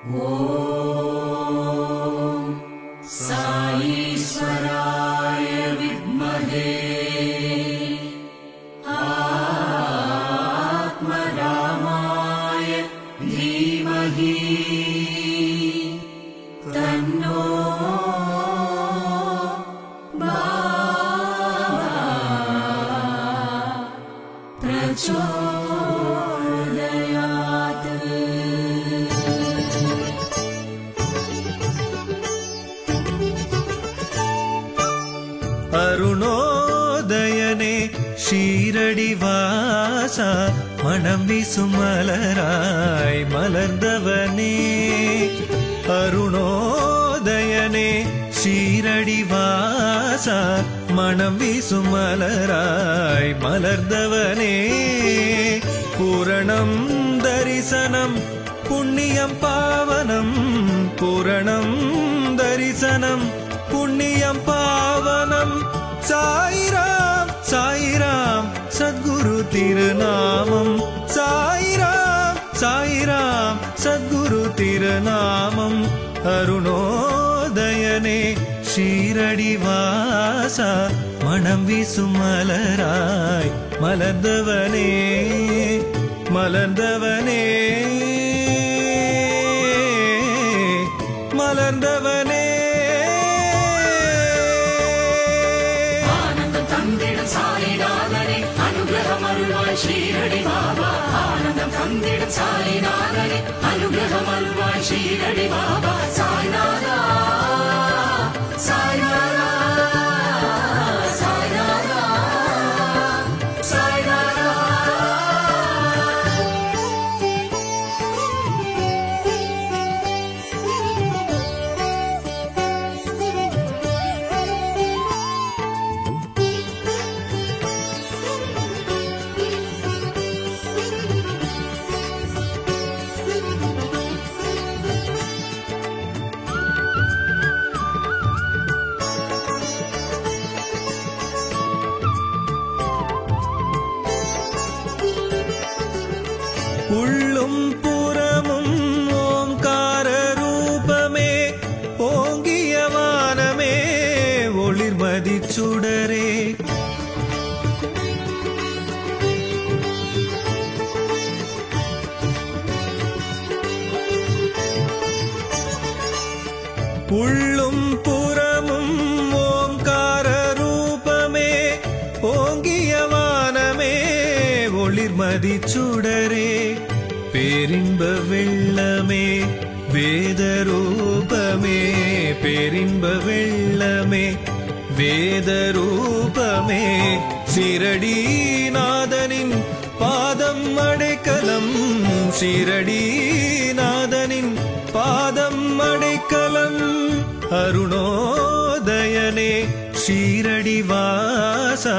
ॐ साईश्वराय विद्महे आत्मरामाय धीमहि तन्नो प्रचोदयात्। அருணோதயனே ஷீரடிவாசா மனம் வீசும் மலராய் மலர்ந்தவனே. அருணோதயனே ஷீரடிவாசா மனம் வீசும் மலராய் மலர்ந்தவனே. பூரணம் தரிசனம் புண்ணியம் பாவனம், பூரணம் தரிசனம் புண்ணியம் பாவனம். சாயிராம் சாயிராம் சத்குரு திருநாமம், சாயிராம் சாயிராம் சத்குரு திருநாமம். அருணோதயனே ஷீரடிவாசா மனம் வீசும் மலராய் மலர்ந்தவனே மலர்ந்தவனே மலர்ந்தவனே. ஆனந்தம் தந்திடும் சாயிநாதனே அனுகிரகம் அருள்வாய் ஷீரடி பாபா. ஆனந்தம் தந்திடும் சாயிநாதனே அனுகிரகம் அருள்வாய் ஷீரடி பாபா. சாய்நாதா சாய்நாதா சாய்நாதா சாய்நாதா. உள்ளும் புறமும் ஓம்கார ரூபமே, ஓங்கிய வானமே ஒளிர்மதி சுடரே. உள்ளும் புறமும் ஓம்கார ரூபமே, ஓங்கிய வானமே ஒளிர்மதி சுடரே. பேரின்ப வெள்ளமே வேத ரூபமே, பேரின்ப வெள்ளமே வேத ரூபமே. ஷீரடிநாதனின் பாதம் அடைக்கலம், ஷீரடிநாதனின் பாதம் அடைக்கலம். அருணோதயனே ஷீரடிவாசா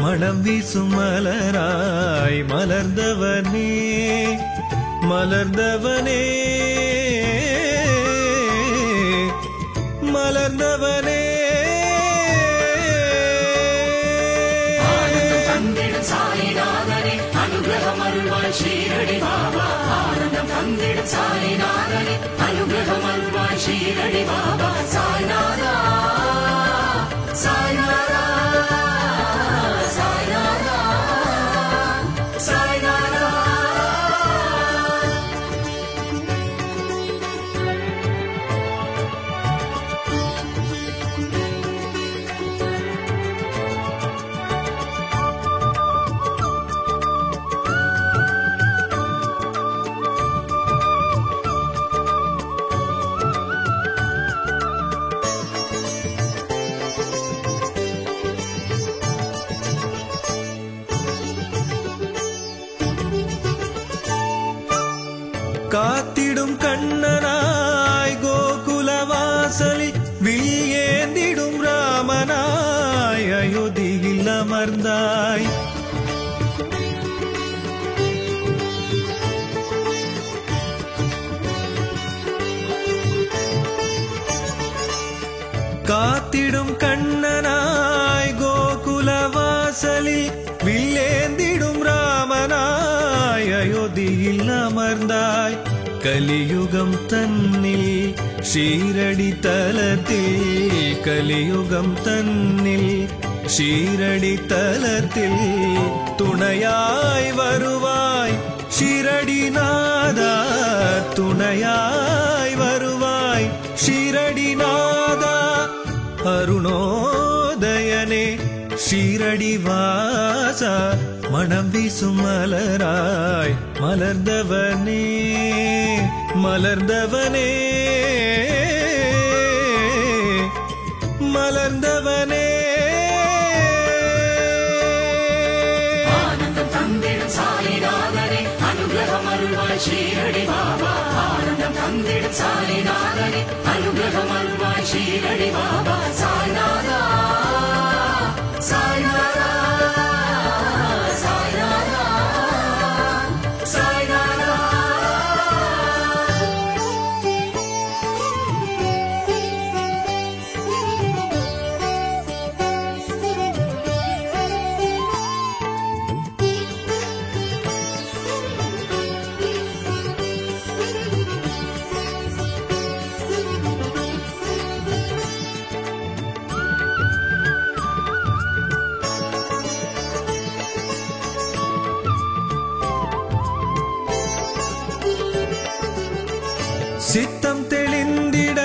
மனம் வீசும் மலராய் மலர்ந்தவனே மலர்ந்தவனே மலர்ந்தவனே. ஆனந்தம் தந்திடும் சாயிநாதனே அனுகிரகம் அருள்வாய் ஷீரடி பாபா. ஆனந்தம் தந்திடும் சாயிநாதனே அனுகிரகம் அருள்வாய் ஷீரடி பாபா. சாய்நாதா சாய்நாதா சாய்நாதா சாய்நாதா. காத்திடும் கண்ணனாய் கோகுலவாசலில் வில் ஏந்திடும் ராமனாய் அயோத்தியில் அமர்ந்தாய். காத்திடும் கண்ணனாய் கோகுலவாசலில் வில் ஏந்திடும் ராமனாய் அயோத்தியில் அமர்ந்தாய். கலியுகம் தன்னில் ஷீரடி தலத்தில் கலியுகம் தன்னில் ஷீரடி தலத்தில் துணையாய் வருவாய் ஷீரடிநாதா துணையாய் வருவாய் ஷீரடிநாதா அருணோதயனே ஷீரடி வாசா மனம் வீசும் மலராய் மலர்ந்தவனே மலர்ந்தவனே மலர்ந்தவனே ஆனந்தம் தந்திடும் சாயிநாதனே அனுகிரகம் அருள்வாய் ஷீரடி பாபா ஆனந்தம் தந்திடும் சாயிநாதனே அனுகிரகம் அருள்வாய் ஷீரடி பாபா சாய்நாதா சாய்நாதா சாய்நாதா சாய்நாதா சித்தம் தெளிந்திட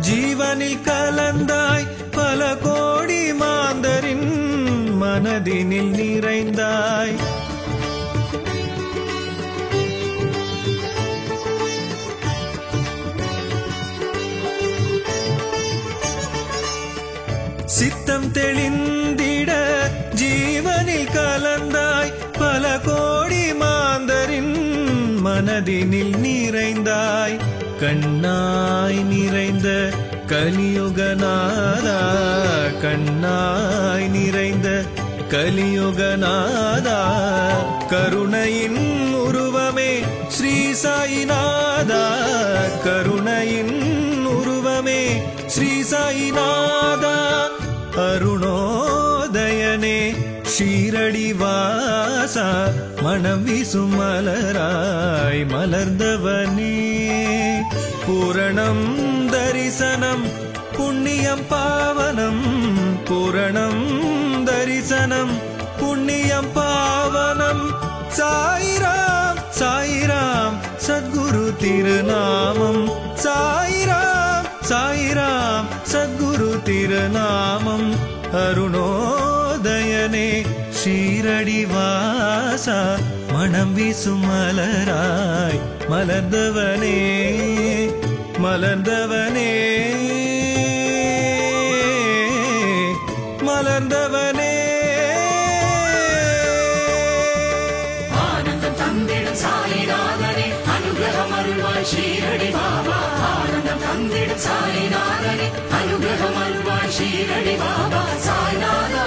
ஜீவனில் கலந்தாய் பல கோடி மாந்தரின் மனதினில் நிறைந்தாய் சித்தம் தெளிந்திட ஜீவனில் கலந்தாய் பல கோடி மாந்தரின் மனதினில் நிறைந்தாய் கண்ணாய் நிறைந்த கலியுகநாதா கண்ணாய் நிறைந்த கலியுகநாதா கருணையின் உருவமே ஸ்ரீ சாயிநாதா கருணையின் உருவமே ஸ்ரீ சாயிநாதா அருணோதயனே ஷீரடி வாசா மனம் வீசும் மலராய் மலர்ந்தவனே பூரணம் தரிசனம் புண்ணியம் பாவனம் பூரணம் தரிசனம் புண்ணியம் பாவனம் சாயிராம் சாயிராம் சத்குரு திருநாமம் சாயிராம் சாயிராம் சத்குரு திருநாமம் அருணோதயனே ஷீரடி வாசா மனம் வீசும் மலராய் மலர்ந்தவனே மலர்ந்தவனே மலர்ந்தவனே ஆனந்தம் தந்திடும் சாயிநாதனே அனுகிரகம் அருள்வாய் ஷீரடி பாபா ஆனந்தம் தந்திடும் சாயிநாதனே அனுகிரகம் அருள்வாய் ஷீரடி பாபா சாய்நாதா